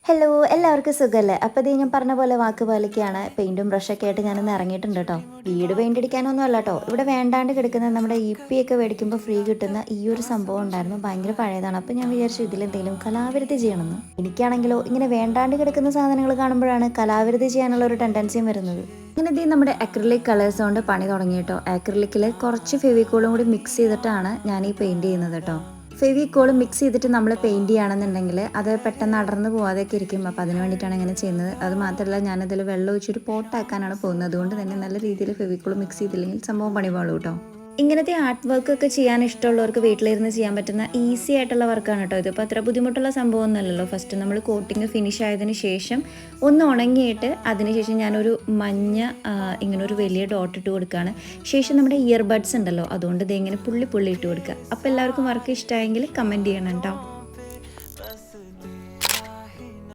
Hello എല്ലാവർക്കും സുഖമല്ലേ? അപ്പോൾ ഇത് ഞാൻ പറഞ്ഞ പോലെ വാക്ക് പാലിക്കുകയാണ്. പെയിൻറ്റും ബ്രഷൊക്കെ ആയിട്ട് ഞാനിന്ന് ഇറങ്ങിയിട്ടുണ്ട് കേട്ടോ. വീട് പെയിൻ്റ് അടിക്കാനൊന്നും അല്ല കേട്ടോ. ഇവിടെ വേണ്ടാണ്ട് കിടക്കുന്ന നമ്മുടെ ഇപ്പി ഒക്കെ മേടിക്കുമ്പോൾ ഫ്രീ കിട്ടുന്ന ഈ ഒരു സംഭവം ഉണ്ടായിരുന്നു. ഭയങ്കര പഴയതാണ്. അപ്പോൾ ഞാൻ വിചാരിച്ചു ഇതിലെന്തെങ്കിലും കലാവിരുദ്ധി ചെയ്യണമെന്ന്. എനിക്കാണെങ്കിലോ ഇങ്ങനെ വേണ്ടാണ്ട് കിടക്കുന്ന സാധനങ്ങൾ കാണുമ്പോഴാണ് കലാവിരുദ്ധി ചെയ്യാനുള്ള ഒരു ടെൻഡൻസിയും വരുന്നത്. ഇങ്ങനെ ഇത് നമ്മുടെ അക്രിലിക് കളേഴ്സ് കൊണ്ട് പണി തുടങ്ങി കേട്ടോ. അക്രിലിക്കിൽ കുറച്ച് ഫെവിക്കോളും കൂടി മിക്സ് ചെയ്തിട്ടാണ് ഞാൻ ഈ പെയിൻറ്റ് ചെയ്യുന്നത് കേട്ടോ. ഫെവിക്കോൾ മിക്സ് ചെയ്തിട്ട് നമ്മൾ പെയിൻറ്റ് ചെയ്യുകയാണെന്നുണ്ടെങ്കിൽ അത് പെട്ടെന്ന് അടർന്ന് പോകാതെയൊക്കെ ഇരിക്കും. അപ്പോൾ അതിന് വേണ്ടിയിട്ടാണ് ഇങ്ങനെ ചെയ്യുന്നത്. അത് മാത്രമല്ല ഞാനതിൽ വെള്ളം ഒഴിച്ചൊരു പോട്ടാക്കാനാണ് പോകുന്നത്. അതുകൊണ്ട് തന്നെ നല്ല രീതിയിൽ ഫെവിക്കോൾ മിക്സ് ചെയ്തില്ലെങ്കിൽ സംഭവം പണി പാളും കേട്ടോ. ഇങ്ങനത്തെ ആർട്ട് വർക്ക് ഒക്കെ ചെയ്യാൻ ഇഷ്ടമുള്ളവർക്ക് വീട്ടിലിരുന്ന് ചെയ്യാൻ പറ്റുന്ന ഈസി ആയിട്ടുള്ള വർക്കാണ് കേട്ടോ. ഇതിപ്പോൾ അത്ര ബുദ്ധിമുട്ടുള്ള സംഭവമൊന്നുമല്ലല്ലോ. ഫസ്റ്റ് നമ്മൾ കോട്ടിങ് ഫിനിഷ് ആയതിന് ശേഷം ഒന്ന് ഉണങ്ങിയിട്ട് അതിനുശേഷം ഞാനൊരു മഞ്ഞ ഇങ്ങനെ ഒരു വലിയ ഡോട്ട് ഇട്ട് കൊടുക്കുകയാണ്. ശേഷം നമ്മുടെ ഇയർബഡ്സ് ഉണ്ടല്ലോ, അതുകൊണ്ട് ഇത് ഇങ്ങനെ പുള്ളി പുള്ളി ഇട്ട് കൊടുക്കുക. അപ്പോൾ എല്ലാവർക്കും വർക്ക് ഇഷ്ടമായെങ്കിൽ കമൻറ്റ് ചെയ്യണം കേട്ടോ.